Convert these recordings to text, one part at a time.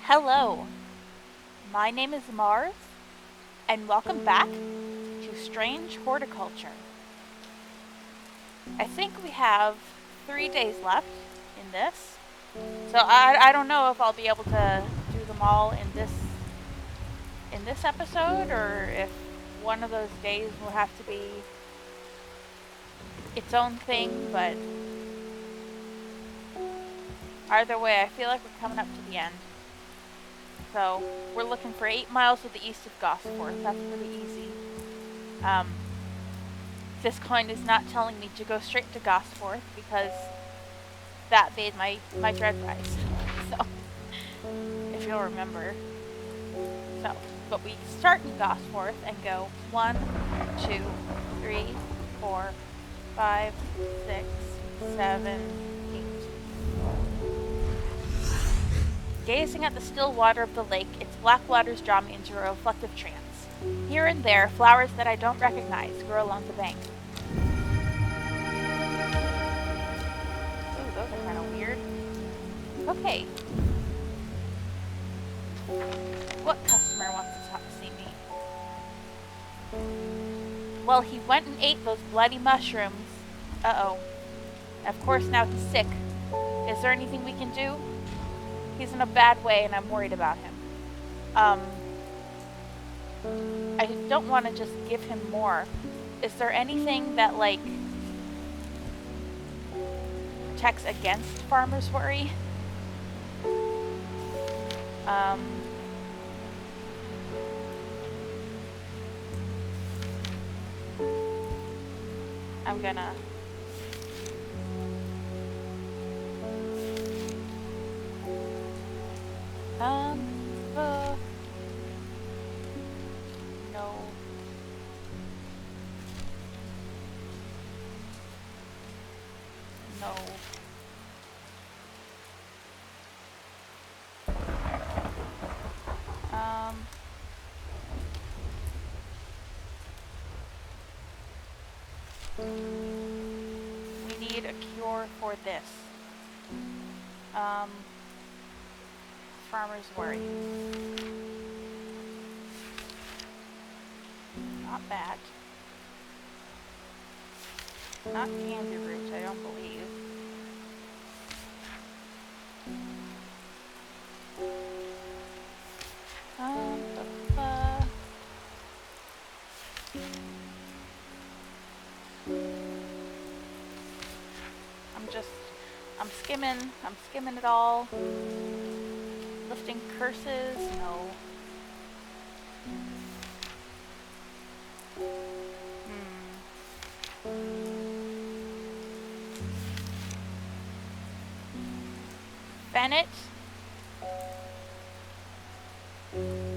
Hello, my name is Mars, and welcome back to Strange Horticulture. I think we have 3 days left in this, so I don't know if I'll be able to do them all in this episode, or if one of those days will have to be its own thing. But either way, I feel like we're coming up to the end. So we're looking for 8 miles to the east of Gosforth. That's pretty easy. This coin is not telling me to go straight to Gosforth because that made my dread rise. So, if you'll remember. So, but we start in Gosforth and go 1, 2, 3, 4, 5, 6, 7, 8. Gazing at the still water of the lake, its black waters draw me into a reflective trance. Here and there, flowers that I don't recognize grow along the bank. Ooh, those are kind of weird. Okay. What customer wants to see me? Well, he went and ate those bloody mushrooms. Uh-oh. Of course, now he's sick. Is there anything we can do? He's in a bad way, and I'm worried about him. I don't want to just give him more. Is there anything that, like, protects against farmer's worry? I'm gonna... No. No. We need a cure for this. Farmer's worry. Not bad. Not candy root, I don't believe. I'm skimming it all. Lifting curses, no. Bennett.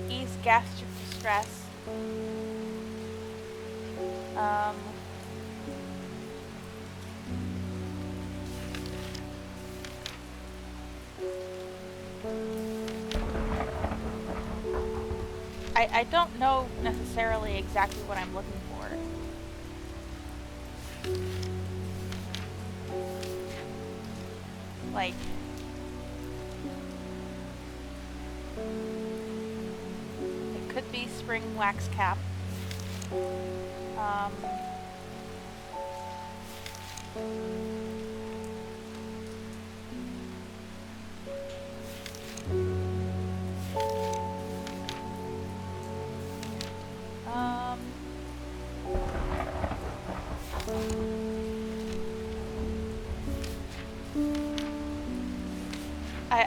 Ease gastric distress. I don't know necessarily exactly what I'm looking for. Like, it could be spring wax cap.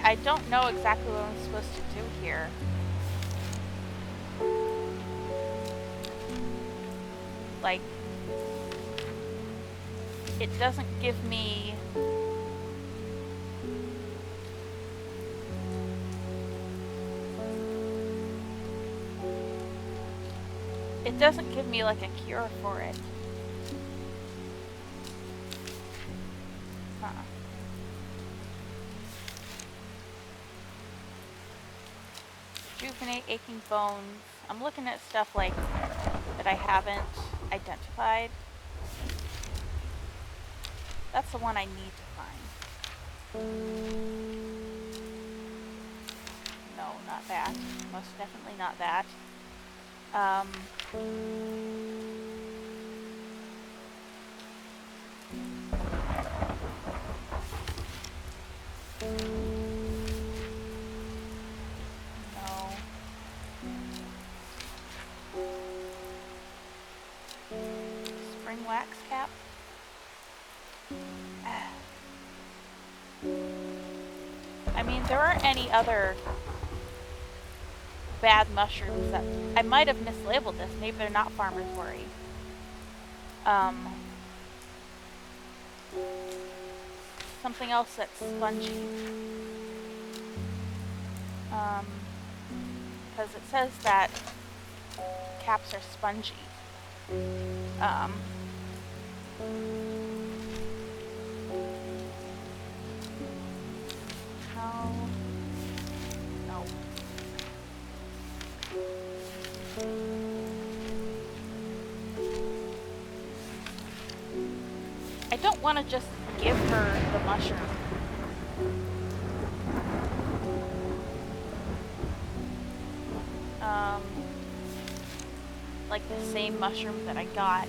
I don't know exactly what I'm supposed to do here. Like, it doesn't give me... It doesn't give me, like, a cure for it. Rejuvenate aching bones. I'm looking at stuff like that I haven't identified. That's the one I need to find. No, not that. Most definitely not that. No. Spring wax cap. I mean, there aren't any other bad mushrooms that... I might have mislabeled this. Maybe they're not farmer's worry. Something else that's spongy. Because it says that caps are spongy. No. I don't want to just give her the mushroom. Like the same mushroom that I got.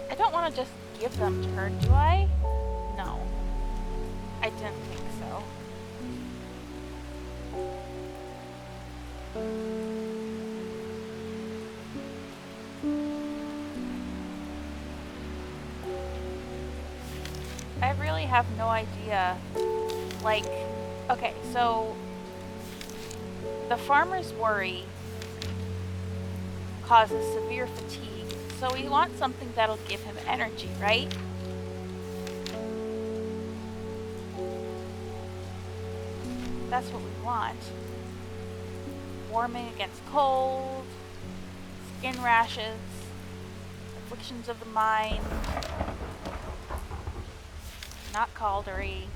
I don't want to just give them to her, do I? No. I didn't think so. I really have no idea. Like, okay, so the farmer's worry causes severe fatigue, so we want something that'll give him energy, right? That's what we want. Warming against cold, skin rashes, afflictions of the mind, not caldery.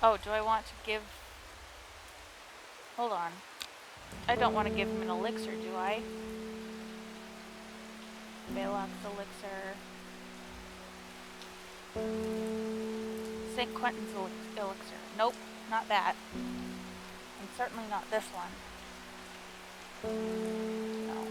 Oh, do I want to give... Hold on. I don't want to give him an elixir, do I? Balox elixir. St. Quentin's elixir. Nope, not that. And certainly not this one. No.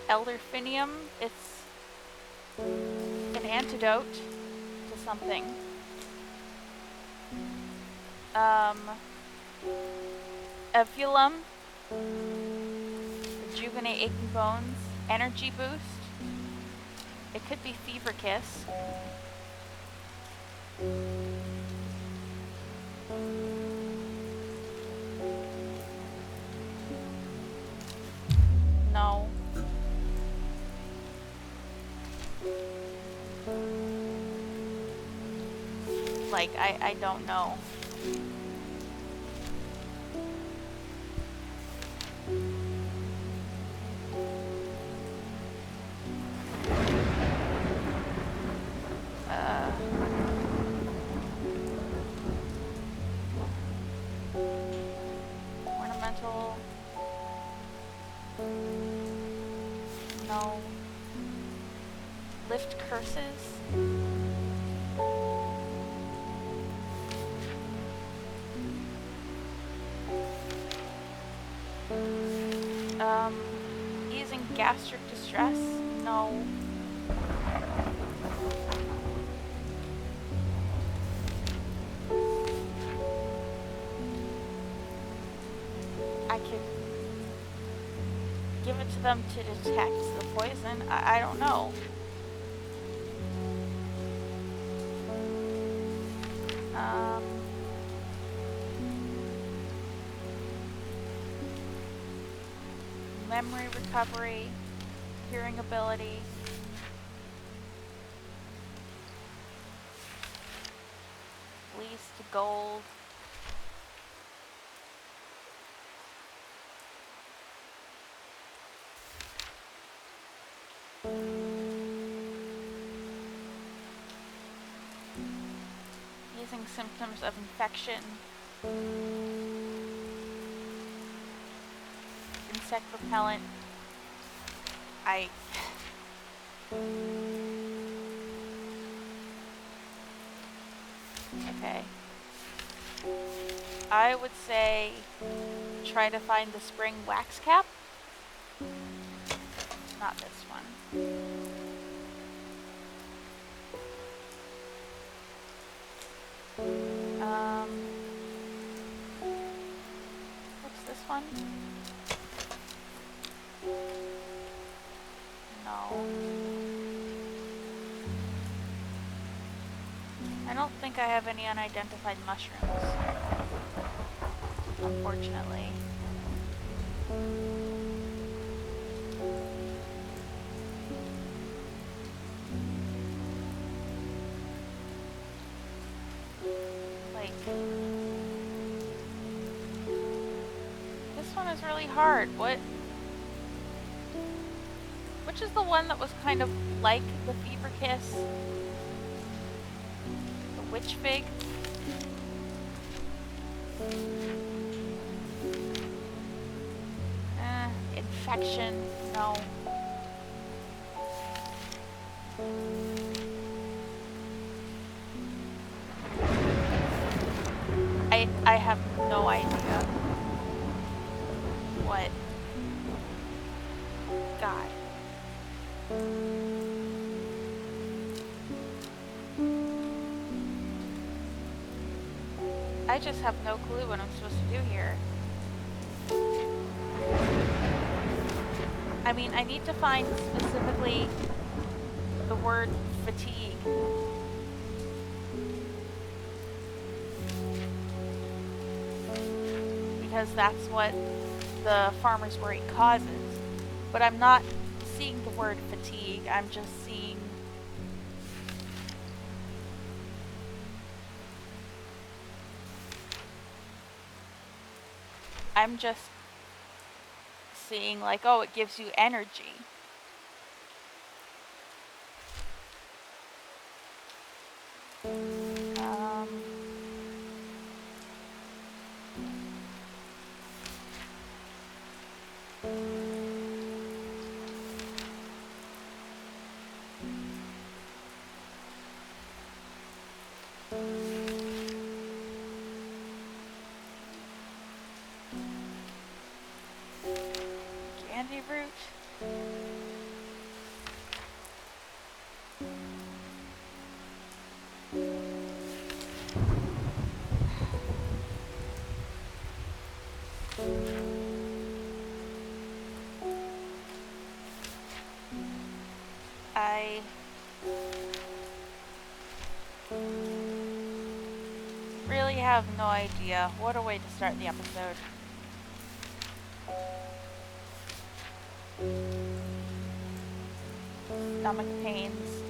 Elderfinium, it's an antidote to something. Evulum, rejuvenate aching bones, energy boost. It could be fever kiss. No. Like, I don't know. Ornamental. No. Lift curses. Easing gastric distress? No. I could give it to them to detect the poison. I don't know. Memory recovery, hearing ability. Fleece to gold. Raising symptoms of infection. Insect repellent. Okay. I would say try to find the spring wax cap. Not this one. What's this one? No. I don't think I have any unidentified mushrooms. Unfortunately. Like, this one is really hard. Which is the one that was kind of like the fever kiss? The witch fig? Infection, no. I have no idea what. God. I just have no clue what I'm supposed to do here. I mean, I need to find specifically the word fatigue. Because that's what the farmer's worry causes. But I'm not seeing the word fatigue, I'm just seeing like, oh, it gives you energy. Candy root. I really have no idea. What a way to start the episode. Stomach pains.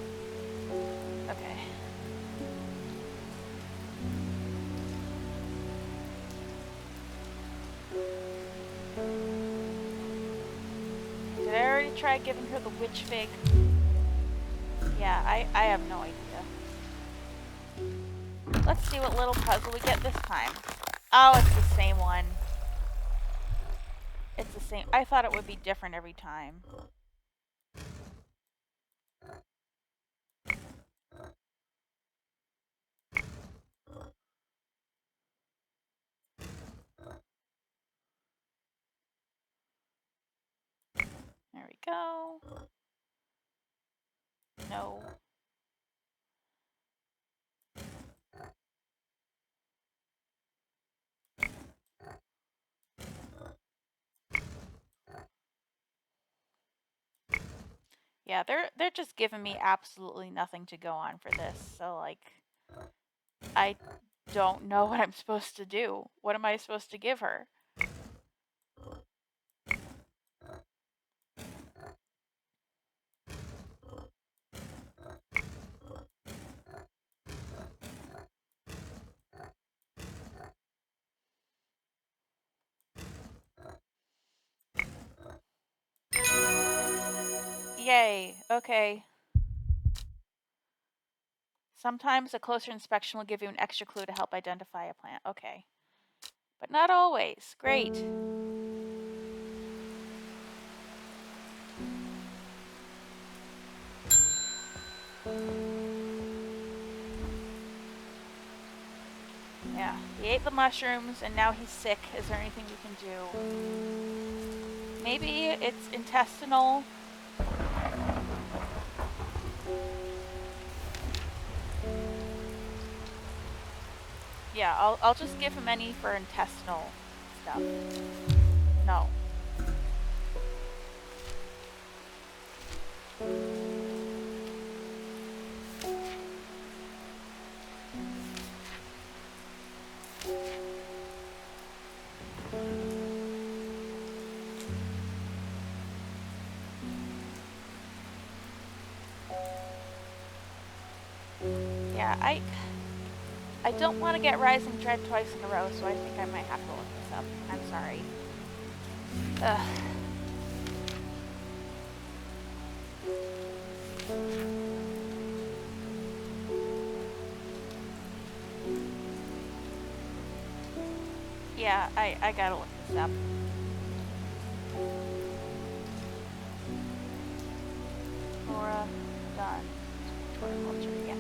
Okay. Did I already try giving her the witch fig? Yeah, I have no idea. Let's see what little puzzle we get this time. Oh, it's the same one. It's the same. I thought it would be different every time. There we go. No. Yeah, they're just giving me absolutely nothing to go on for this. So like I don't know what I'm supposed to do. What am I supposed to give her? Yay. Okay. Sometimes a closer inspection will give you an extra clue to help identify a plant. Okay. But not always. Great. Yeah, he ate the mushrooms and now he's sick. Is there anything we can do? Maybe it's intestinal. Yeah, I'll just give him any for intestinal stuff. No. Yeah, I don't want to get Rising Dread twice in a row, so I think I might have to look this up. I'm sorry. Ugh. Yeah, I gotta look this up. Laura Dunn. Horticulture, yes.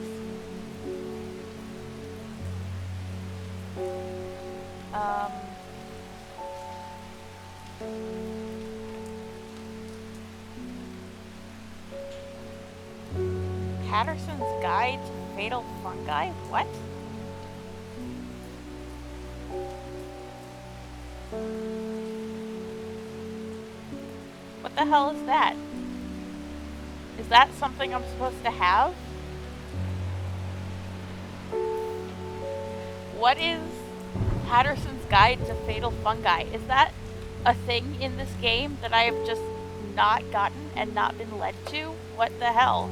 Patterson's Guide to Fatal Fungi? What? What the hell is that? Is that something I'm supposed to have? What is Patterson's Guide to Fatal Fungi? Is that a thing in this game that I have just not gotten and not been led to? What the hell?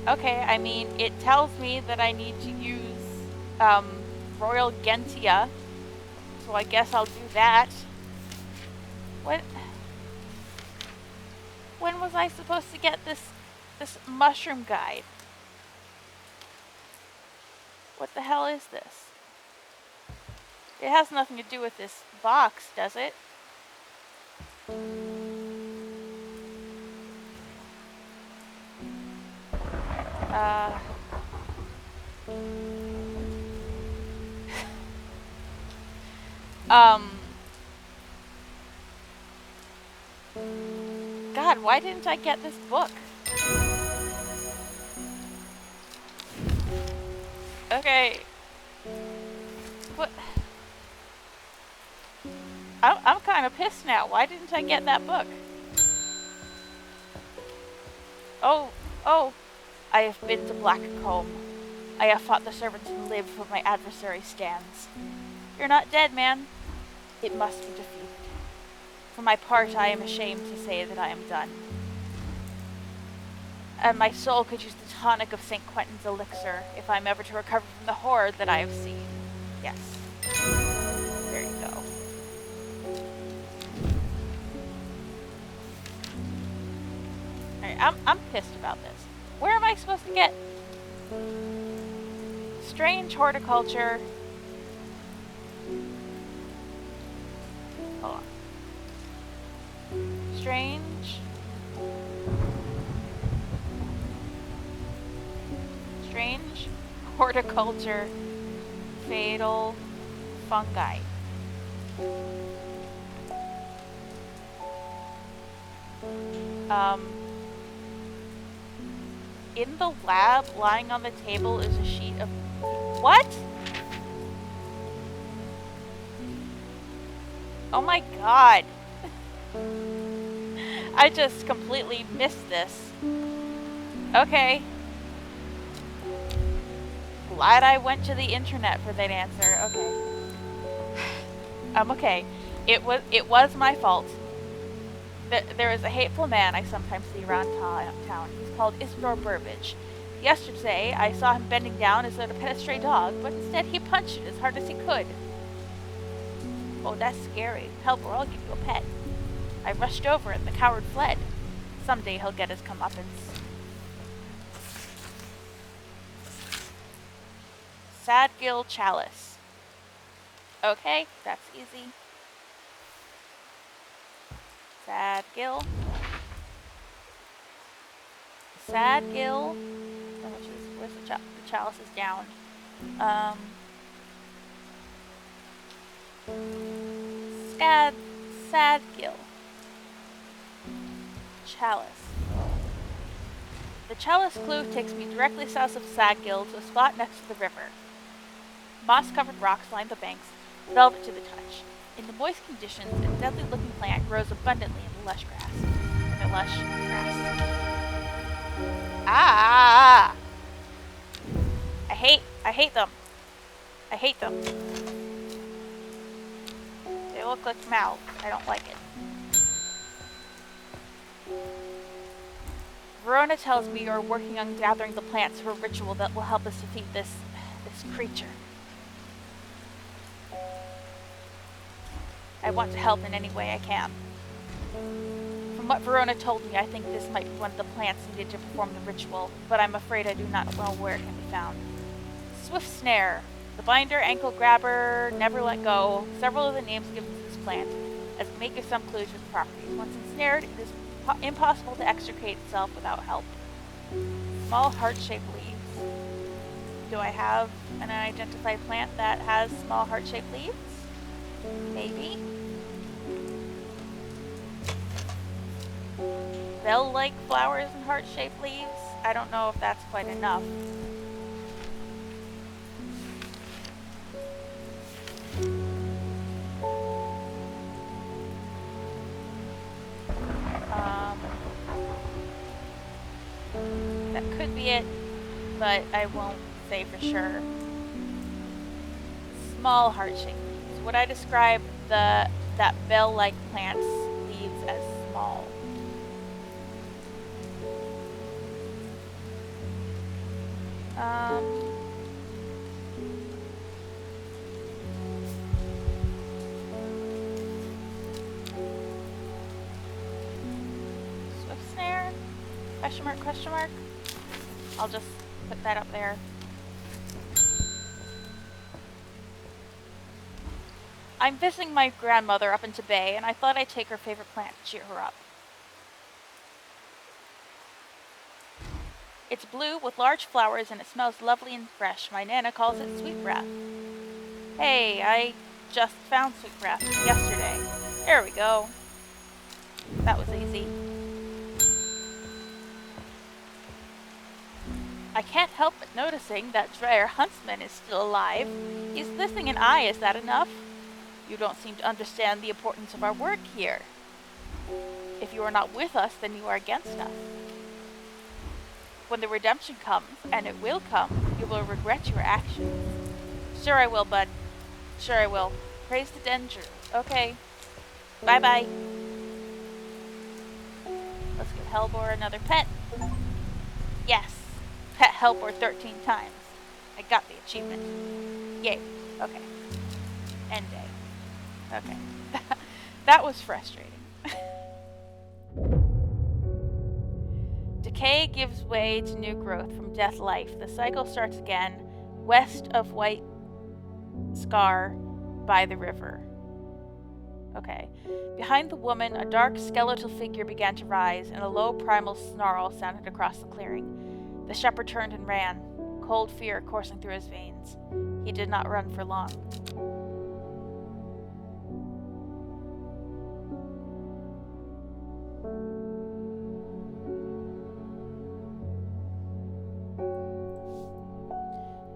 Okay, I mean, it tells me that I need to use, Royal Gentia, so I guess I'll do that. What? When was I supposed to get this mushroom guide? What the hell is this? It has nothing to do with this box, does it? God, why didn't I get this book? Okay. What? I'm kind of pissed now. Why didn't I get that book? Oh. I have been to Blackcomb. I have fought the servants and lived where my adversary stands. You're not dead, man. It must be defeated. For my part, I am ashamed to say that I am done. And my soul could use the tonic of St. Quentin's elixir if I'm ever to recover from the horror that I have seen. Yes. There you go. Alright, I'm pissed about this. Where am I supposed to get strange horticulture? Hold on. Strange horticulture fatal fungi. In the lab, lying on the table, is a sheet of... What? Oh my god. I just completely missed this. Okay. Glad I went to the internet for that answer. Okay. Okay. It was my fault. There is a hateful man I sometimes see around town. He's called Isidore Burbage. Yesterday, I saw him bending down as though to pet a stray dog, but instead he punched it as hard as he could. Oh, that's scary. Help or I'll give you a pet. I rushed over and the coward fled. Someday he'll get his comeuppance. Sadgill Chalice. Okay, that's easy. Sadgill. Sadgill. Which is, where's the chalice is down. Sadgill. Chalice. The chalice clue takes me directly south of Sadgill to a spot next to the river. Moss-covered rocks line the banks, velvet to the touch. In the moist conditions, a deadly-looking plant grows abundantly in the lush grass. Ah! I hate them. I hate them. They look like mouths. I don't like it. Verona tells me you're working on gathering the plants for a ritual that will help us defeat this creature. I want to help in any way I can. From what Verona told me, I think this might be one of the plants needed to perform the ritual, but I'm afraid I do not know where it can be found. Swift Snare. The binder, ankle grabber, never let go. Several of the names given to this plant, as it may give some clues to the properties. Once ensnared, it is impossible to extricate itself without help. Small heart-shaped leaves. Do I have an identified plant that has small heart-shaped leaves? Maybe. Bell-like flowers and heart-shaped leaves? I don't know if that's quite enough. That could be it, but I won't say for sure. Small heart-shaped leaves. Would I describe that bell-like plant's leaves as small? Swift Snare? Question mark, question mark? I'll just put that up there. I'm visiting my grandmother up in Tibet, and I thought I'd take her favorite plant to cheer her up. It's blue with large flowers, and it smells lovely and fresh. My Nana calls it sweet breath. Hey, I just found sweet breath yesterday. There we go. That was easy. I can't help but noticing that Dreyer Huntsman is still alive. He's missing an eye, is that enough? You don't seem to understand the importance of our work here. If you are not with us, then you are against us. When the redemption comes, and it will come, you will regret your actions. Sure I will, bud. Sure I will. Praise the Dendrew. Okay. Bye-bye. Let's give Hellbore another pet. Yes. Pet Hellbore 13 times. I got the achievement. Yay. Okay. End day. Okay. That was frustrating. Decay gives way to new growth from death life. The cycle starts again, west of White Scar by the river. Okay. Behind the woman, a dark skeletal figure began to rise, and a low primal snarl sounded across the clearing. The shepherd turned and ran, cold fear coursing through his veins. He did not run for long.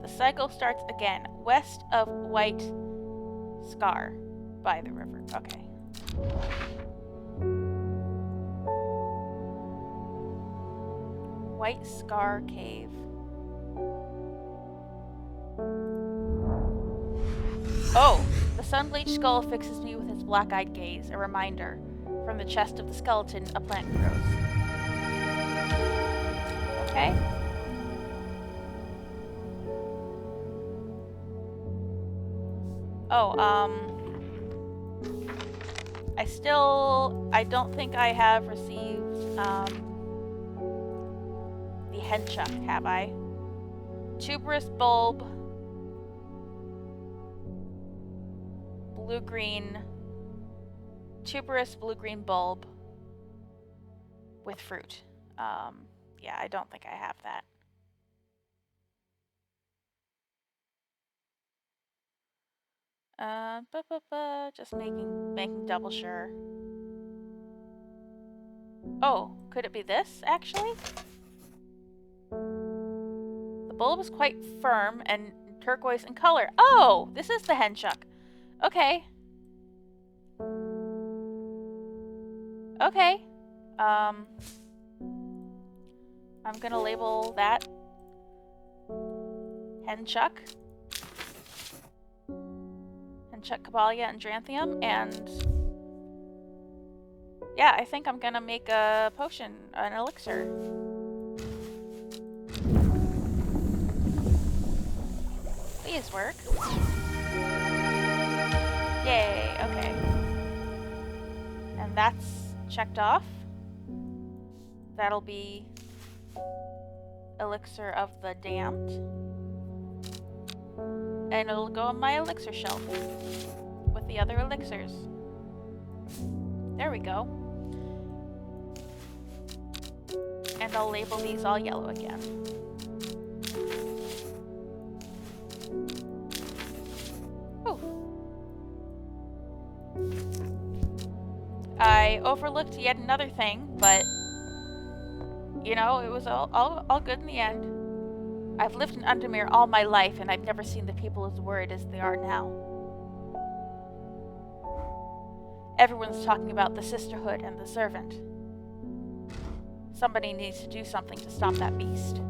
The cycle starts again, west of White Scar by the river. Okay. White Scar Cave. Oh! The sun-bleached skull fixes me with his black-eyed gaze, a reminder. From the chest of the skeleton, a plant grows. Okay. Oh, I don't think I have received, the head chuck, have I? Tuberous bulb, blue-green, tuberous blue-green bulb with fruit. Yeah, I don't think I have that. Just making double sure. Oh, could it be this, actually? The bulb is quite firm and turquoise in color. Oh, this is the henchuck. Okay. Okay. I'm gonna label that henchuck. Henchuck Caballia and Dranthium, and yeah, I think I'm gonna make a potion, an elixir. Please work. Yay, okay. And that's checked off. That'll be Elixir of the Damned. And it'll go on my elixir shelf with the other elixirs. There we go. And I'll label these all yellow again. Ooh. I overlooked yet another thing, but you know, it was all good in the end. I've lived in Undermere all my life, and I've never seen the people as worried as they are now. Everyone's talking about the sisterhood and the servant. Somebody needs to do something to stop that beast.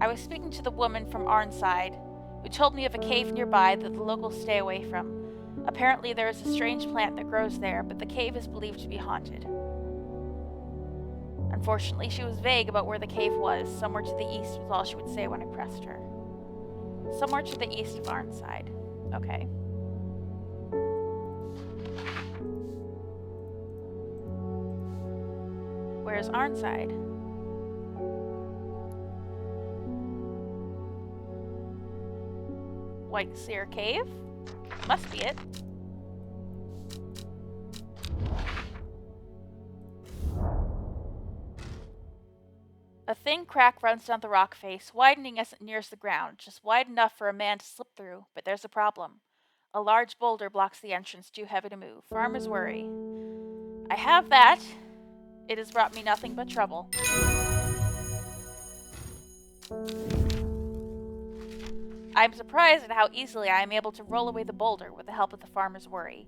I was speaking to the woman from Arnside, who told me of a cave nearby that the locals stay away from. Apparently there is a strange plant that grows there, but the cave is believed to be haunted. Unfortunately, she was vague about where the cave was. Somewhere to the east was all she would say when I pressed her. Somewhere to the east of Arnside. Okay. Where's Arnside? White Seer Cave? Must be it. A thin crack runs down the rock face, widening as it nears the ground, just wide enough for a man to slip through, but there's a problem. A large boulder blocks the entrance, too heavy to move. Farmer's worry. I have that. It has brought me nothing but trouble. I'm surprised at how easily I am able to roll away the boulder with the help of the farmer's worry.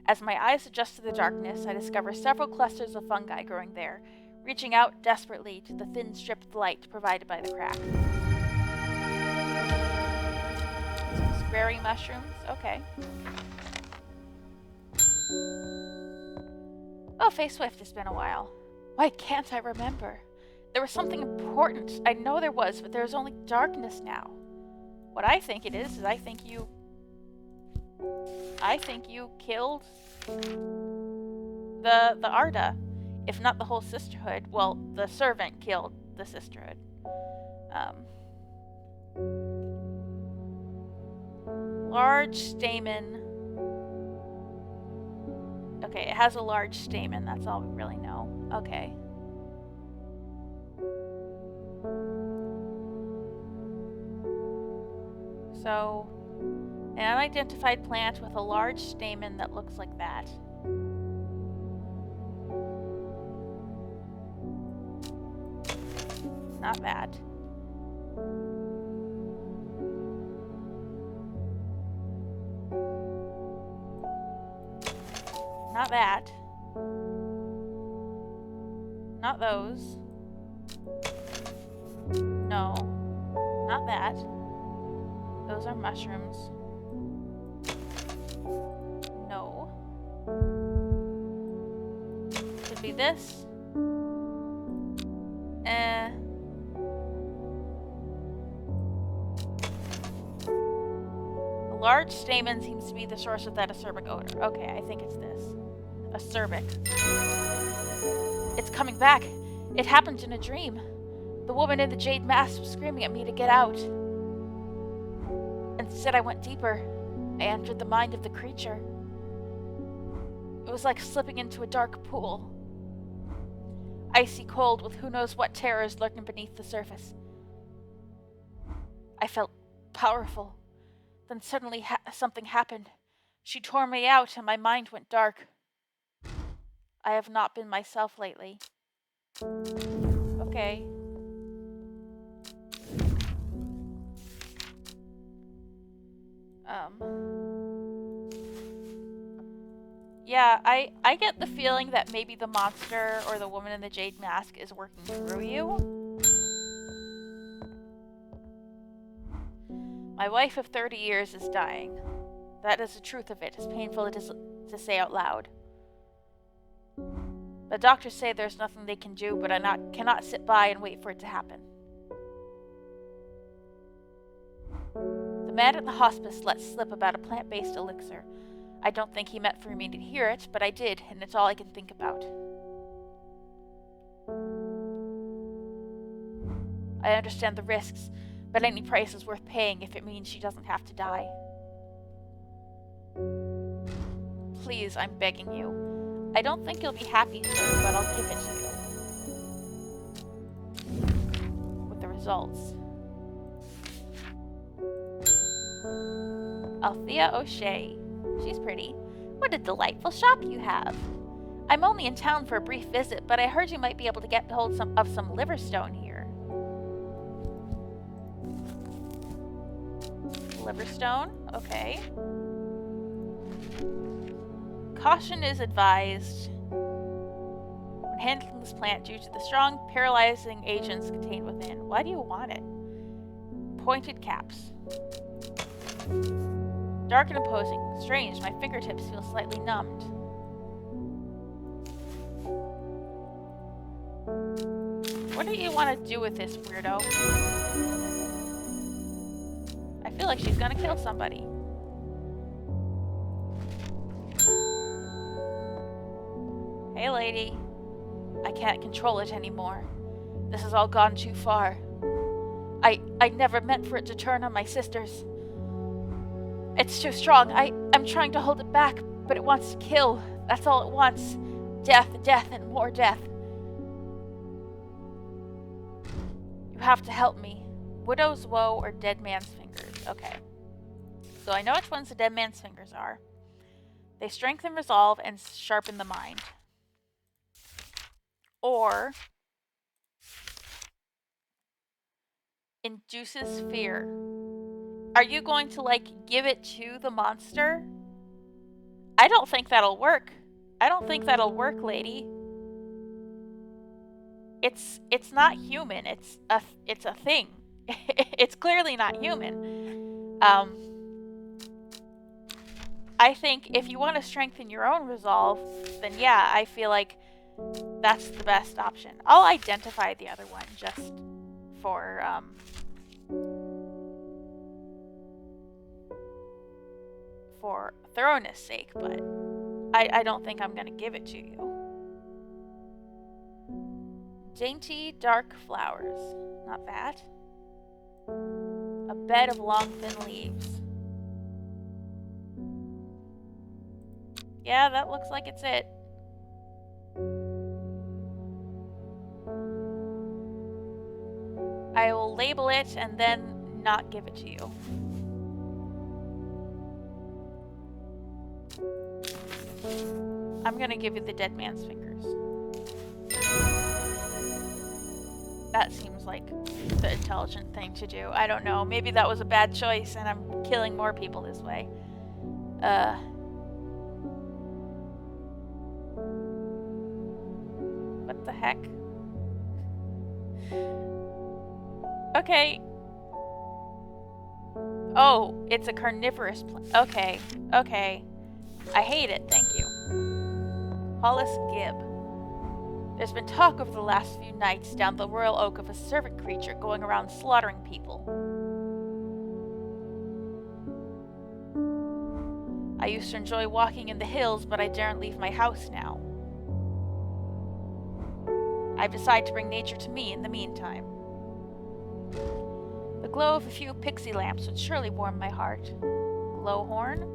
As my eyes adjust to the darkness, I discover several clusters of fungi growing there, reaching out desperately to the thin strip of light provided by the crack. Some squarey mushrooms, okay. Oh, Faye Swift, it's been a while. Why can't I remember? There was something important. I know there was, but there's only darkness now. What I think it is I think you killed the Arda. If not the whole sisterhood. Well, the servant killed the sisterhood. Large stamen. Okay, it has a large stamen. That's all we really know. Okay. So, an unidentified plant with a large stamen that looks like that. Not bad. Not that. Not those. No. Not that. Those are mushrooms. No. Could be this. The large stamen seems to be the source of that acerbic odor. Okay, I think it's this. Acerbic. It's coming back. It happened in a dream. The woman in the jade mask was screaming at me to get out. Instead, I went deeper. I entered the mind of the creature. It was like slipping into a dark pool. Icy cold with who knows what terrors lurking beneath the surface. I felt powerful. Then suddenly something happened. She tore me out and my mind went dark. I have not been myself lately. Okay. Yeah, I get the feeling that maybe the monster or the woman in the jade mask is working through you. My wife of 30 years is dying. That is the truth of it, as painful it is to say out loud. The doctors say there's nothing they can do, but I cannot sit by and wait for it to happen. The man at the hospice let slip about a plant-based elixir. I don't think he meant for me to hear it, but I did, and it's all I can think about. I understand the risks, but any price is worth paying if it means she doesn't have to die. Please, I'm begging you. I don't think you'll be happy soon, but I'll give it to you. With the results. Althea O'Shea. She's pretty. What a delightful shop you have. I'm only in town for a brief visit, but I heard you might be able to get hold of some liverstone here. Liverstone? Okay. Caution is advised when handling this plant due to the strong paralyzing agents contained within. Why do you want it? Pointed caps. Dark and imposing. Strange, my fingertips feel slightly numbed. What do you want to do with this, weirdo? I feel like she's gonna kill somebody. Hey, lady. I can't control it anymore. This has all gone too far. I never meant for it to turn on my sisters. It's too strong. I'm trying to hold it back, but it wants to kill. That's all it wants. Death, death, and more death. You have to help me. Widow's woe or dead man's fingers. Okay. So I know which ones the dead man's fingers are. They strengthen resolve and sharpen the mind. Or induces fear. Are you going to, like, give it to the monster? I don't think that'll work. I don't think that'll work, lady. It's not human. It's a thing. It's clearly not human. I think if you want to strengthen your own resolve, then yeah, I feel like that's the best option. I'll identify the other one just for thoroughness sake, but I don't think I'm going to give it to you. Dainty dark flowers. Not that. A bed of long thin leaves. Yeah, that looks like it's it. I will label it and then not give it to you. I'm gonna give you the dead man's fingers. That seems like the intelligent thing to do. I don't know. Maybe that was a bad choice and I'm killing more people this way. What the heck? Okay. Oh, it's a carnivorous plant. Okay. Okay. I hate it. Thank you. Hollis Gibb. There's been talk over the last few nights down the royal oak of a servant creature going around slaughtering people. I used to enjoy walking in the hills, but I daren't leave my house now. I've decided to bring nature to me in the meantime. The glow of a few pixie lamps would surely warm my heart. Glowhorn?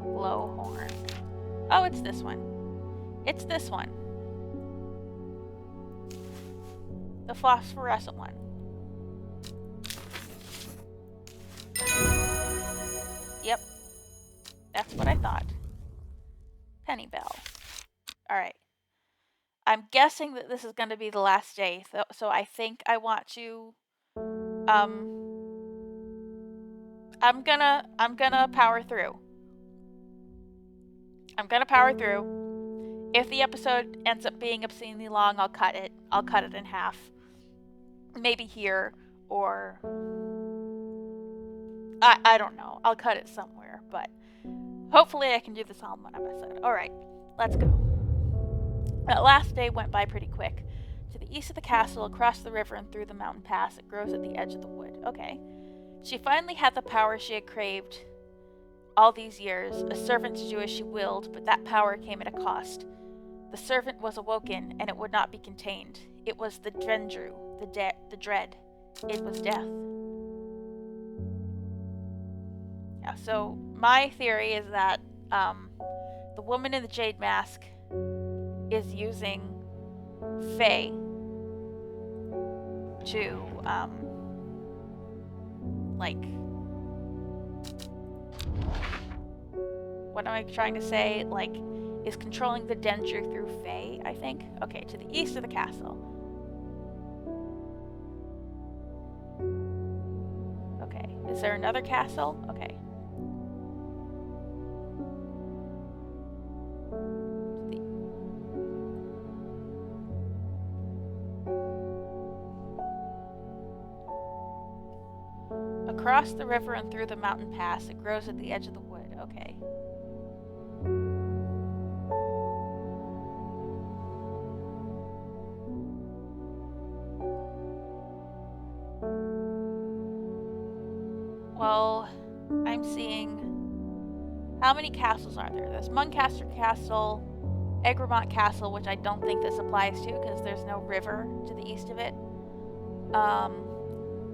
Glowhorn. Oh, it's this one. It's this one. The phosphorescent one. Yep. That's what I thought. Penny bell. Alright. I'm guessing that this is going to be the last day, so I think I want to, I'm gonna power through. I'm gonna power through. If the episode ends up being obscenely long, I'll cut it. I'll cut it in half. Maybe here, or I don't know. I'll cut it somewhere, but hopefully I can do this all in one episode. Alright, let's go. That last day went by pretty quick. To the east of the castle, across the river and through the mountain pass, it grows at the edge of the wood. Okay. She finally had the power she had craved all these years, a servant to do as she willed, but that power came at a cost. The servant was awoken, and it would not be contained. It was the Dendrew, the dread. It was death. Yeah, so my theory is that the woman in the jade mask is using Fae to, like, what am I trying to say? Like, is controlling the Dendrew through Fae, I think? Okay, to the east of the castle. Okay, is there another castle? Okay. Across the river and through the mountain pass, it grows at the edge of the wood. Okay. Well, I'm seeing... How many castles are there? There's Muncaster Castle, Egremont Castle, which I don't think this applies to because there's no river to the east of it.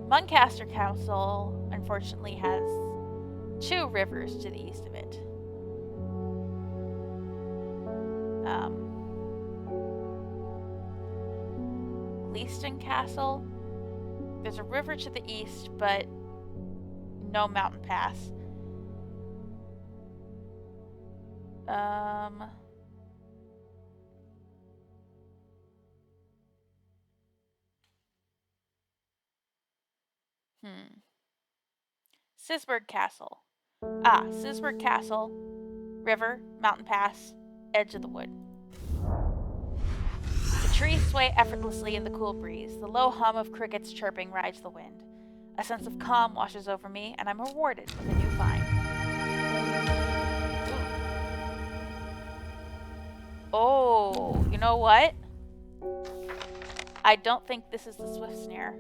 Muncaster Castle, unfortunately, has 2 rivers to the east of it. Leaston Castle, there's a river to the east, but no mountain pass. Sisburg Castle. Sisburg Castle, river, mountain pass, edge of the wood. The trees sway effortlessly in the cool breeze. The low hum of crickets chirping rides the wind. A sense of calm washes over me, and I'm rewarded with a new find. Oh, you know what? I don't think this is the swift snare.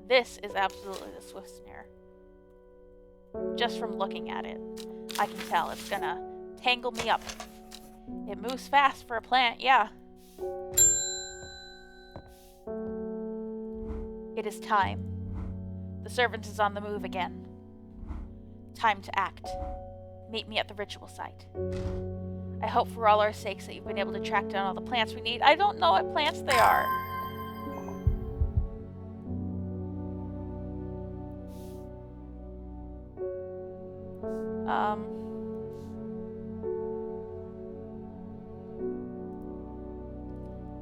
This is absolutely the swift snare. Just from looking at it, I can tell it's gonna tangle me up. It moves fast for a plant, yeah. It is time. The servant is on the move again. Time to act. Meet me at the ritual site. I hope for all our sakes that you've been able to track down all the plants we need. I don't know what plants they are.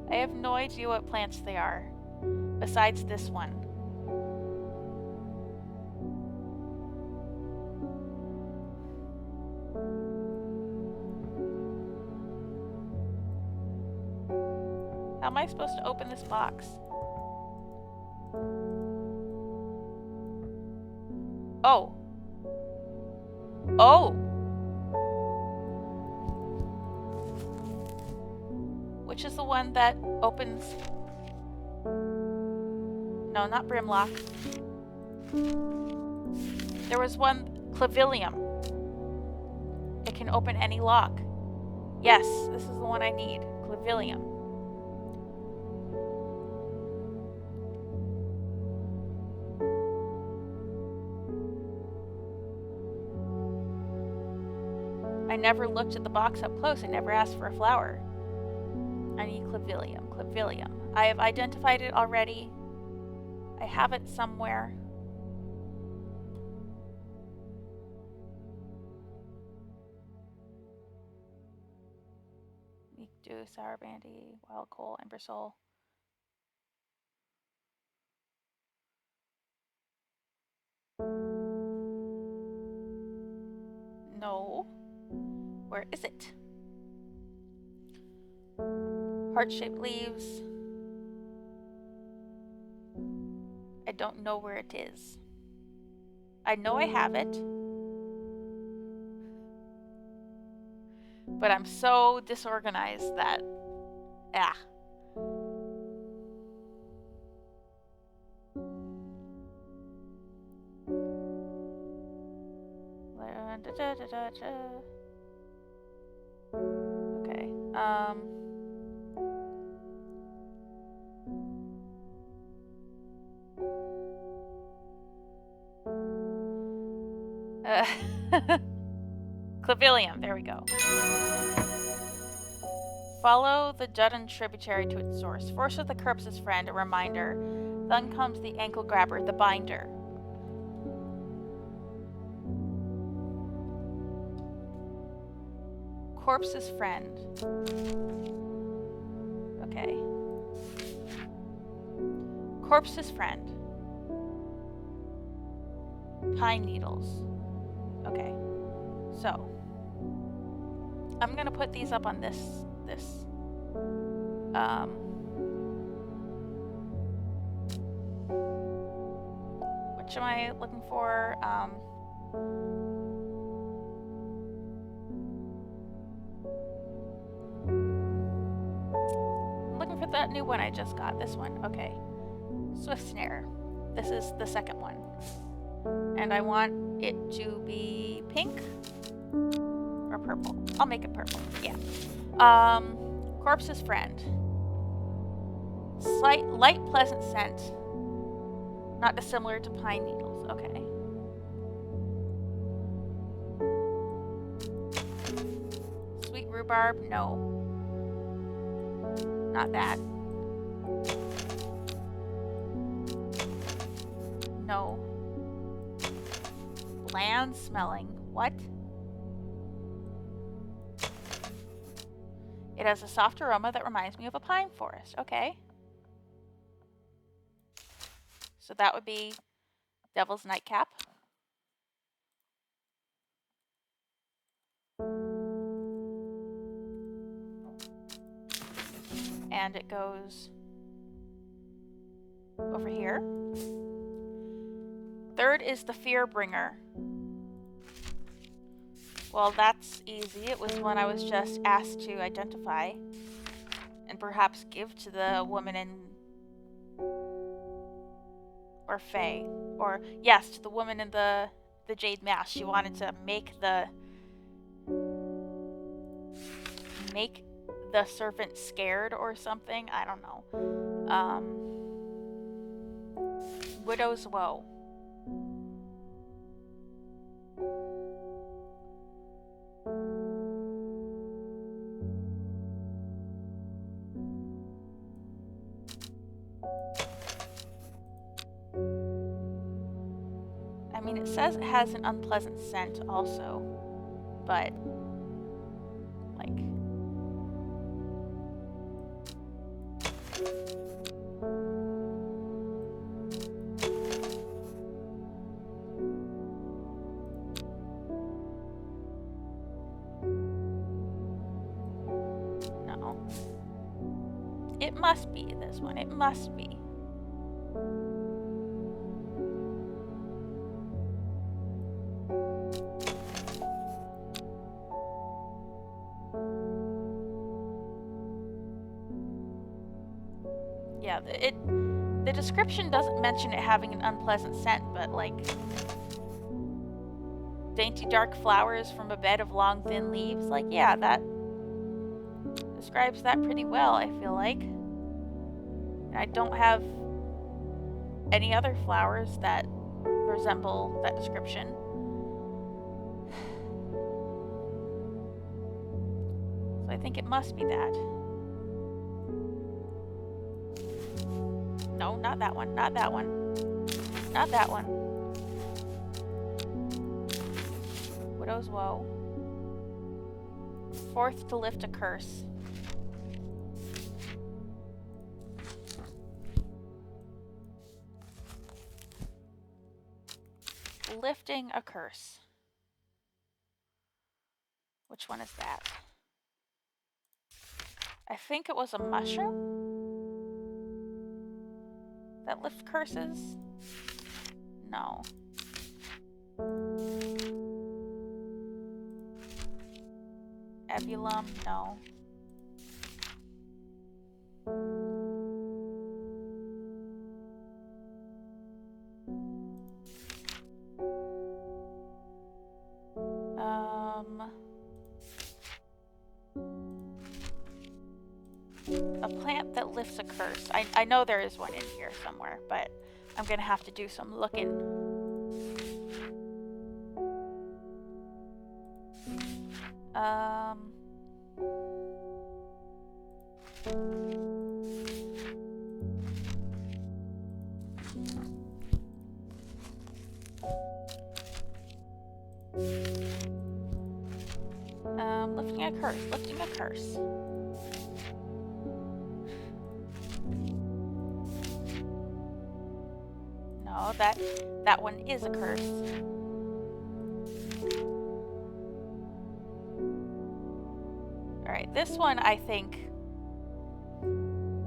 I have no idea what plants they are, besides this one. How am I supposed to open this box? Oh. Oh! Which is the one that opens... No, not Brimlock. There was one, Clavilium. can open any lock. Yes, this is the one I need. Clavilium. I never looked at the box up close. I never asked for a flower. I need clavilium. Clavilium. I have identified it already. I have it somewhere. Weak dew, sour bandy, wild coal, ember soul. No. Where is it? Heart-shaped leaves. I don't know where it is. I know I have it. But I'm so disorganized that... Ah. Okay. Clavilium, there we go. Follow the Judden tributary to its source. Force with the corpse's friend, a reminder. Then comes the ankle grabber, the binder. Corpse's friend. Okay. Corpse's friend. Pine needles. Okay. So. I'm gonna put these up on this. Which am I looking for? I'm looking for that new one I just got. This one. Okay. Swift snare. This is the second one. And I want it to be pink or purple. I'll make it purple. Yeah. Corpse's friend. Light pleasant scent. Not dissimilar to pine needles. Okay. Sweet rhubarb. No. Not that. No. Bland smelling. What? It has a soft aroma that reminds me of a pine forest. Okay. So that would be Devil's Nightcap. And it goes over here. Third is the Fear Bringer. Well, that's easy. It was one I was just asked to identify and perhaps give to the woman in... or Fae. Or, yes, to the woman in the Jade Mask. She wanted to make the servant scared or something. I don't know. Widow's Woe. I mean, it says it has an unpleasant scent also, but, like... No. It must be this one. It must be. Yeah, the description doesn't mention it having an unpleasant scent, but like... Dainty dark flowers from a bed of long thin leaves. Like, yeah, that describes that pretty well, I feel like. And I don't have any other flowers that resemble that description. So I think it must be that. No, not that one, not that one. Not that one. Widow's Woe. Fourth to lift a curse. Lifting a curse. Which one is that? I think it was a mushroom that lift curses? No. Ebulum? No. A plant that lifts a curse. I know there is one in here somewhere, but I'm gonna have to do some looking. Lifting a curse, lifting a curse. No, that one is a curse. Alright, this one I think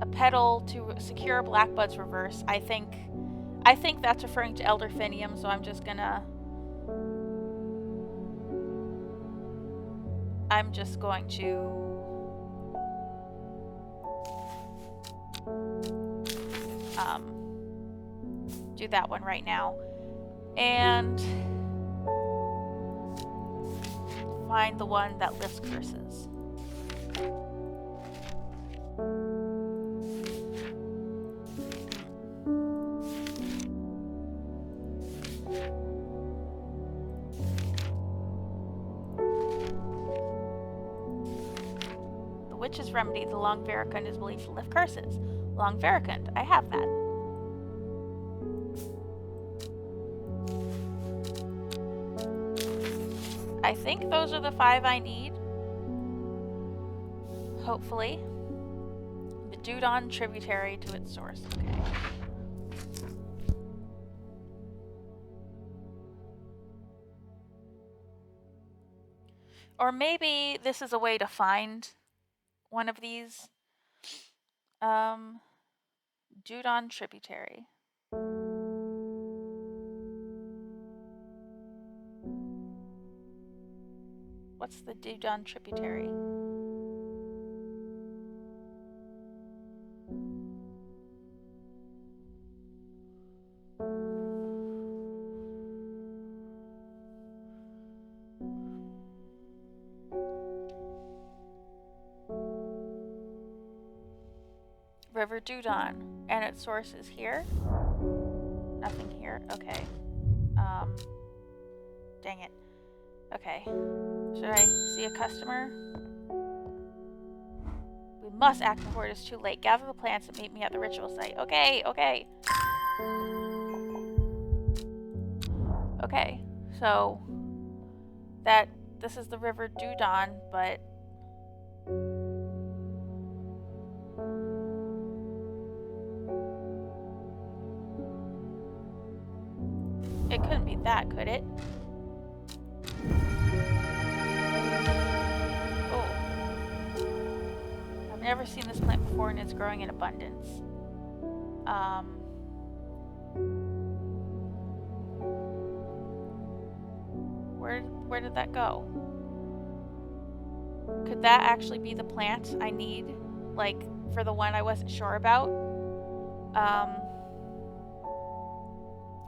a petal to secure Blackbud's reverse. I think that's referring to Elderfinium, so I'm just going to do that one right now and find the one that lifts curses. The Witch's Remedy, the Long Veracund, is believed to lift curses. Long Veracund, I have that. I think those are the 5 I need. Hopefully. The Dudon tributary to its source. Okay. Or maybe this is a way to find one of these. Dudon tributary. What's the Dudon tributary? River Dudon, and its source is here. Nothing here. Okay. Dang it. Okay. Should I see a customer? We must act before it is too late. Gather the plants and meet me at the ritual site. Okay, okay. Okay. So this is the River Dudon, but it couldn't be that, could it? Oh. I've never seen this plant before and it's growing in abundance. Where did that go? Could that actually be the plant I need, like, for the one I wasn't sure about?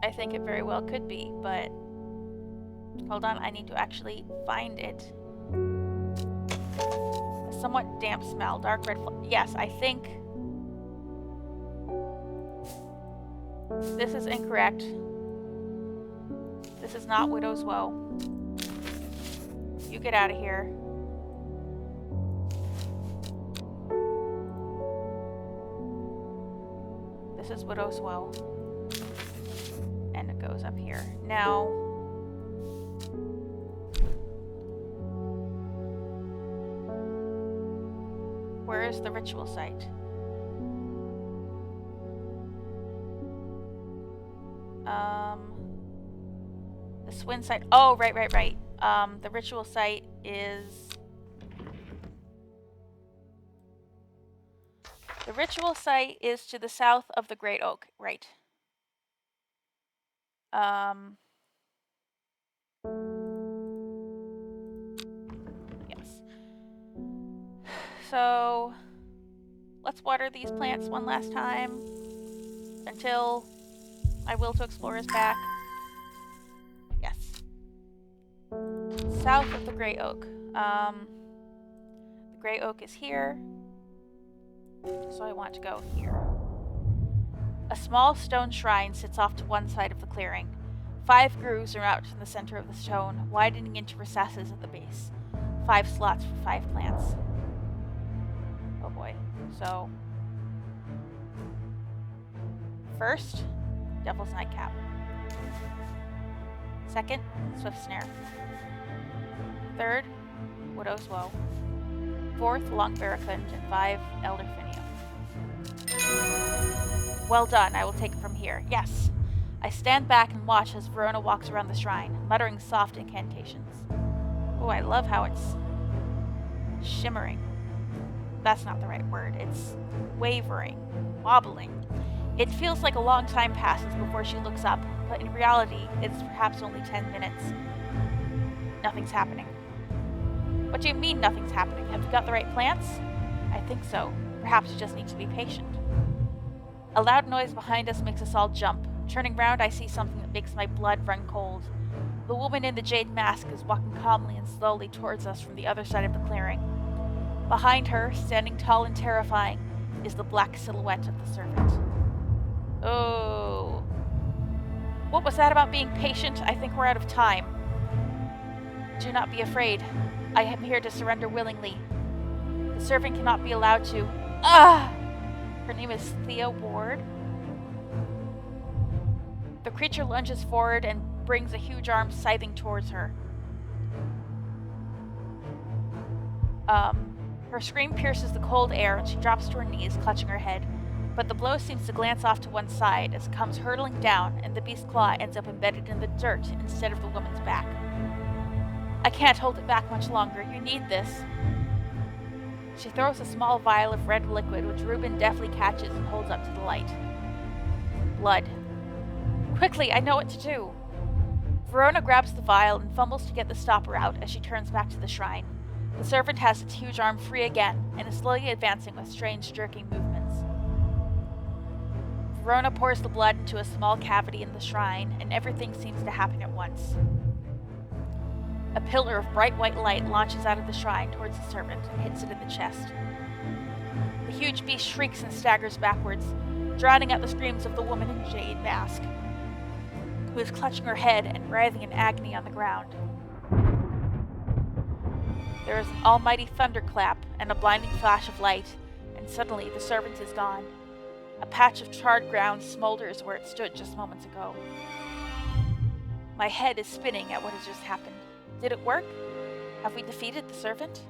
I think it very well could be, but Hold on, I need to actually find it. A somewhat damp smell, dark red. Yes, I think this is incorrect. This is not Widow's Woe. You get out of here. This is Widow's Woe. And it goes up here. Now, where is the ritual site? The Swin site. Oh, right. The ritual site is... The ritual site is to the south of the Great Oak. Right. Yes. So, let's water these plants one last time until my will to explore is back. Yes. South of the Grey Oak. The Grey Oak is here, so I want to go here. A small stone shrine sits off to one side of the clearing. 5 grooves are out in the center of the stone, widening into recesses at the base. 5 slots for 5 plants. Oh boy. So, first, Devil's Nightcap. Second, Swift Snare. Third, Widow's Woe. Fourth, Long Barricund, and 5, Elder Finium. Well done, I will take it from here. Yes. I stand back and watch as Verona walks around the shrine, muttering soft incantations. Oh, I love how it's shimmering. That's not the right word. It's wavering, wobbling. It feels like a long time passes before she looks up, but in reality, it's perhaps only 10 minutes. Nothing's happening. What do you mean nothing's happening? Have you got the right plants? I think so. Perhaps you just need to be patient. A loud noise behind us makes us all jump. Turning round, I see something that makes my blood run cold. The woman in the jade mask is walking calmly and slowly towards us from the other side of the clearing. Behind her, standing tall and terrifying, is the black silhouette of the servant. Oh. What was that about being patient? I think we're out of time. Do not be afraid. I am here to surrender willingly. The servant cannot be allowed to... Ah! Her name is Thea Ward. The creature lunges forward and brings a huge arm scything towards her. Her scream pierces the cold air and she drops to her knees, clutching her head. But the blow seems to glance off to one side as it comes hurtling down and the beast's claw ends up embedded in the dirt instead of the woman's back. I can't hold it back much longer. You need this. She throws a small vial of red liquid, which Reuben deftly catches and holds up to the light. Blood. Quickly, I know what to do. Verona grabs the vial and fumbles to get the stopper out as she turns back to the shrine. The servant has its huge arm free again and is slowly advancing with strange, jerking movements. Verona pours the blood into a small cavity in the shrine, and everything seems to happen at once. A pillar of bright white light launches out of the shrine towards the servant and hits it in the chest. The huge beast shrieks and staggers backwards, drowning out the screams of the woman in jade mask, who is clutching her head and writhing in agony on the ground. There is an almighty thunderclap and a blinding flash of light, and suddenly the servant is gone. A patch of charred ground smolders where it stood just moments ago. My head is spinning at what has just happened. Did it work? Have we defeated the servant?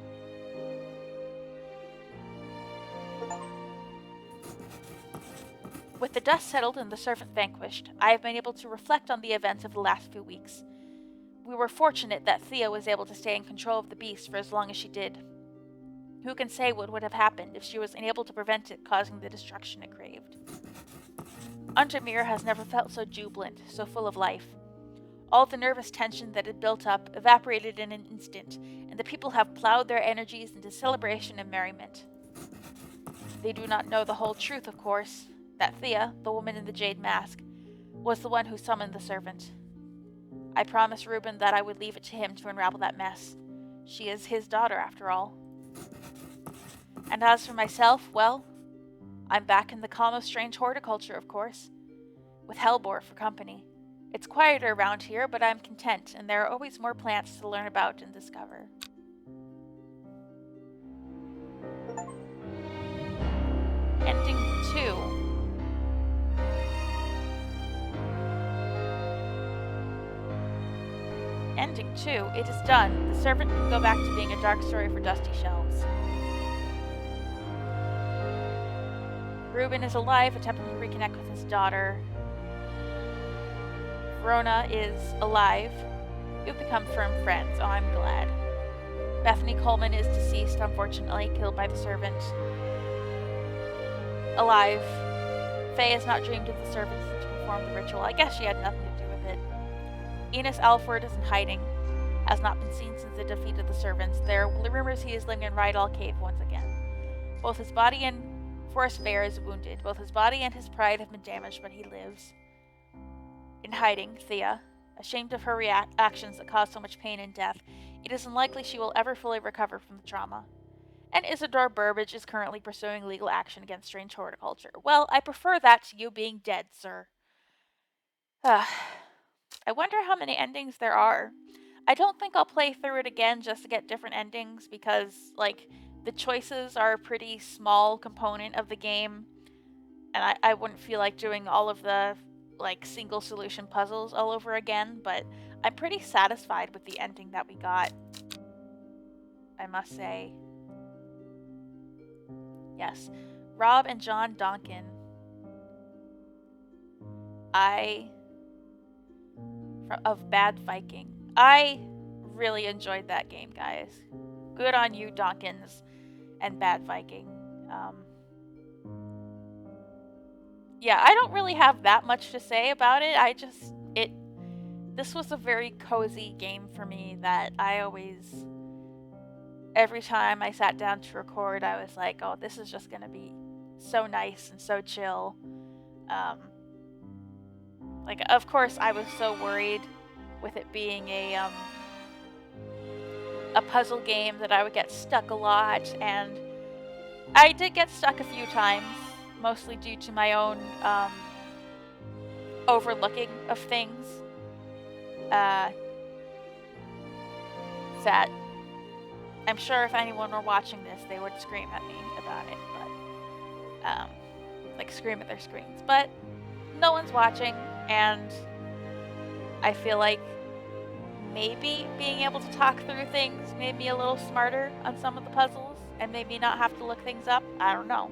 With the dust settled and the servant vanquished, I have been able to reflect on the events of the last few weeks. We were fortunate that Thea was able to stay in control of the beast for as long as she did. Who can say what would have happened if she was unable to prevent it causing the destruction it craved? Undermere has never felt so jubilant, so full of life. All the nervous tension that had built up evaporated in an instant, and the people have plowed their energies into celebration and merriment. They do not know the whole truth, of course, that Thea, the woman in the jade mask, was the one who summoned the servant. I promised Reuben that I would leave it to him to unravel that mess. She is his daughter, after all. And as for myself, well, I'm back in the calm of strange horticulture, of course, with Hellbore for company. It's quieter around here, but I'm content, and there are always more plants to learn about and discover. Ending 2. Ending 2. It is done. The servant can go back to being a dark story for dusty shelves. Reuben is alive, attempting to reconnect with his daughter. Verona is alive. You've become firm friends. Oh, I'm glad. Bethany Coleman is deceased, unfortunately, killed by the servant. Alive. Faye has not dreamed of the servants to perform the ritual. I guess she had nothing to do with it. Enos Alford is in hiding. Has not been seen since the defeat of the servants. There are rumors he is living in Rydal Cave once again. Both his body and Forest Bear is wounded. Both his body and his pride have been damaged, but he lives. In hiding, Thea, ashamed of her actions that caused so much pain and death, it is unlikely she will ever fully recover from the trauma. And Isidore Burbage is currently pursuing legal action against strange horticulture. Well, I prefer that to you being dead, sir. I wonder how many endings there are. I don't think I'll play through it again just to get different endings because, like, the choices are a pretty small component of the game, and I wouldn't feel like doing all of the, like, single solution puzzles all over again, but I'm pretty satisfied with the ending that we got, I must say. Yes. Rob and John Donkin. Of Bad Viking. I really enjoyed that game, guys. Good on you, Donkins and Bad Viking. Yeah, I don't really have that much to say about it. This was a very cozy game for me that every time I sat down to record, I was like, oh, this is just gonna be so nice and so chill. Like, of course, I was so worried with it being a puzzle game that I would get stuck a lot, and I did get stuck a few times, mostly due to my own overlooking of things. That I'm sure if anyone were watching this, they would scream at me about it, but like scream at their screens. But no one's watching, and I feel like maybe being able to talk through things made me a little smarter on some of the puzzles and made me not have to look things up. I don't know.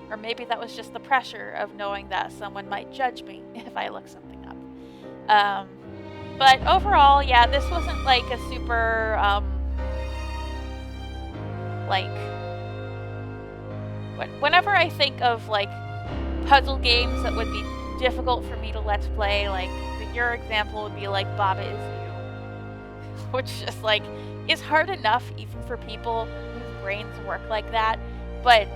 Or maybe that was just the pressure of knowing that someone might judge me if I look something up. But overall, yeah, this wasn't like a super, whenever I think of, like, puzzle games that would be difficult for me to let's play, like, your example would be, like, Baba Is You, which just, like, is hard enough even for people whose brains work like that, but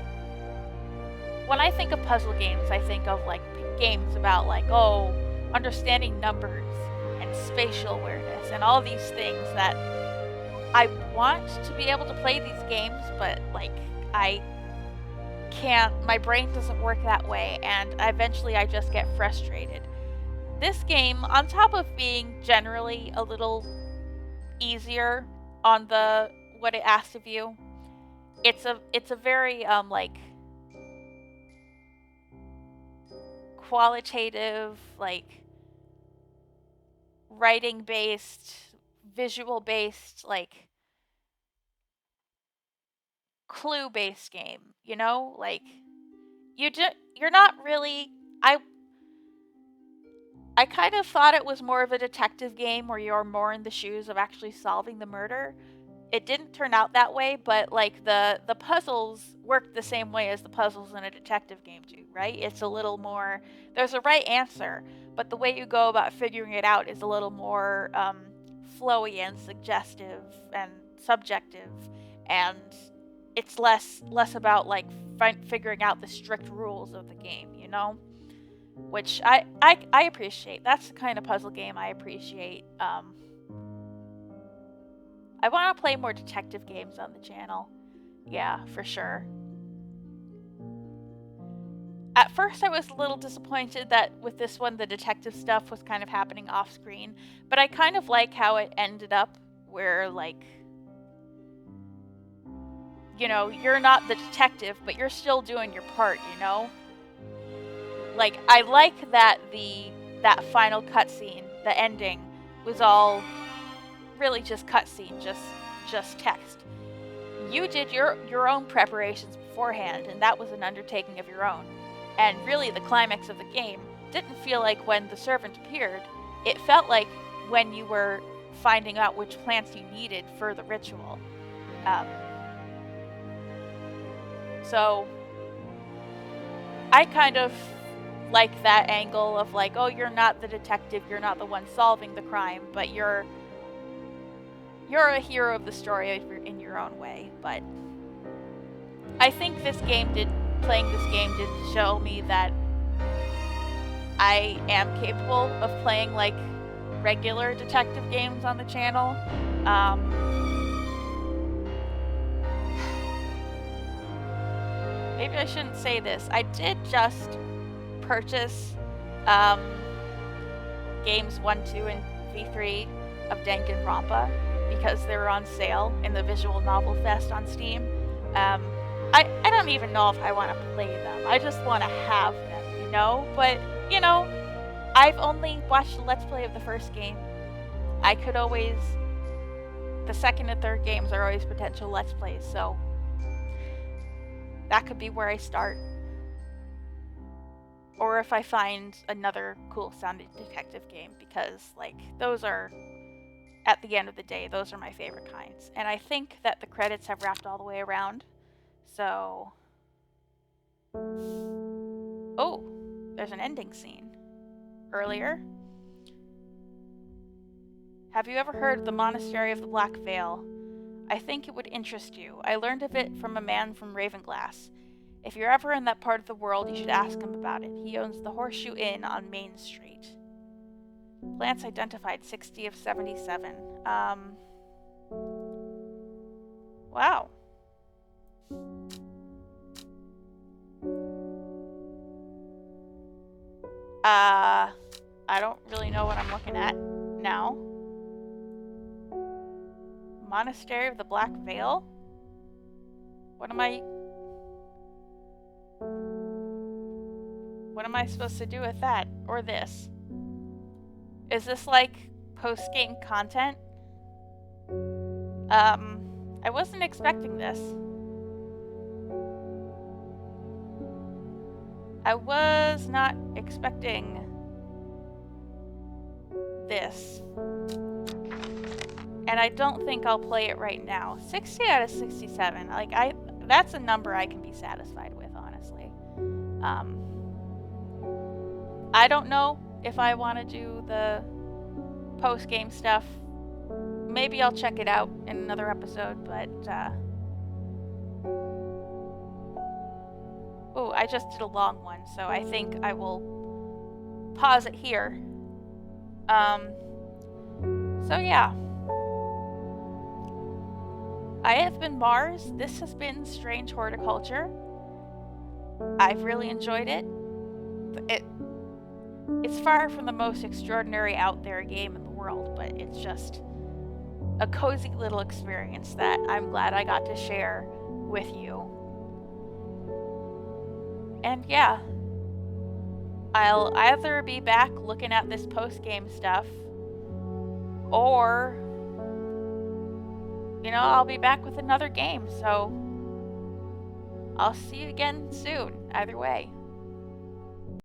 when I think of puzzle games, I think of, like, games about, like, oh, understanding numbers and spatial awareness and all these things that I want to be able to play these games, but, like, I can't, my brain doesn't work that way, and eventually I just get frustrated. This game, on top of being generally a little easier on the what it asks of you, it's a very like qualitative, like writing based, visual based, like clue based game, you know? Like you're not really I kind of thought it was more of a detective game where you're more in the shoes of actually solving the murder. It didn't turn out that way, but like the puzzles work the same way as the puzzles in a detective game do, right? It's a little more, there's a right answer, but the way you go about figuring it out is a little more flowy and suggestive and subjective, and it's less about like figuring out the strict rules of the game, you know? which I appreciate. That's the kind of puzzle game I appreciate. I want to play more detective games on the channel. Yeah, for sure. At first I was a little disappointed that with this one the detective stuff was kind of happening off screen, but I kind of like how it ended up where, like, you know, you're not the detective, but you're still doing your part, you know? Like, I like that that final cutscene, the ending, was all really just cutscene, just text. You did your own preparations beforehand, and that was an undertaking of your own. And really, the climax of the game didn't feel like when the servant appeared. It felt like when you were finding out which plants you needed for the ritual. So I kind of like that angle of like, oh, you're not the detective, you're not the one solving the crime, but you're a hero of the story in your own way. But I think playing this game did show me that I am capable of playing like regular detective games on the channel. Maybe I shouldn't say this. I did just purchase games 1, 2, and V3 of Danganronpa because they were on sale in the Visual Novel Fest on Steam. I don't even know if I want to play them. I just want to have them, you know? But, you know, I've only watched the Let's Play of the first game. I could always... The second and third games are always potential Let's Plays, so... That could be where I start. Or if I find another cool sounding detective game, because, like, those are... At the end of the day, those are my favorite kinds. And I think that the credits have wrapped all the way around. So... Oh, there's an ending scene. Earlier. Have you ever heard of the Monastery of the Black Veil? I think it would interest you. I learned of it from a man from Ravenglass. If you're ever in that part of the world, you should ask him about it. He owns the Horseshoe Inn on Main Street. Plants identified 60 of 77. Wow. I don't really know what I'm looking at now. Monastery of the Black Veil? What am I supposed to do with that? Or this? Is this like post-game content? I wasn't expecting this. I was not expecting this. And I don't think I'll play it right now. 60 out of 67. Like, that's a number I can be satisfied with, honestly. I don't know if I want to do the post-game stuff. Maybe I'll check it out in another episode, but, oh, I just did a long one, so I think I will pause it here. So yeah. I have been Mars. This has been Strange Horticulture. I've really enjoyed it. It's far from the most extraordinary out there game in the world, but it's just a cozy little experience that I'm glad I got to share with you. And yeah, I'll either be back looking at this post-game stuff, or, you know, I'll be back with another game, so I'll see you again soon, either way.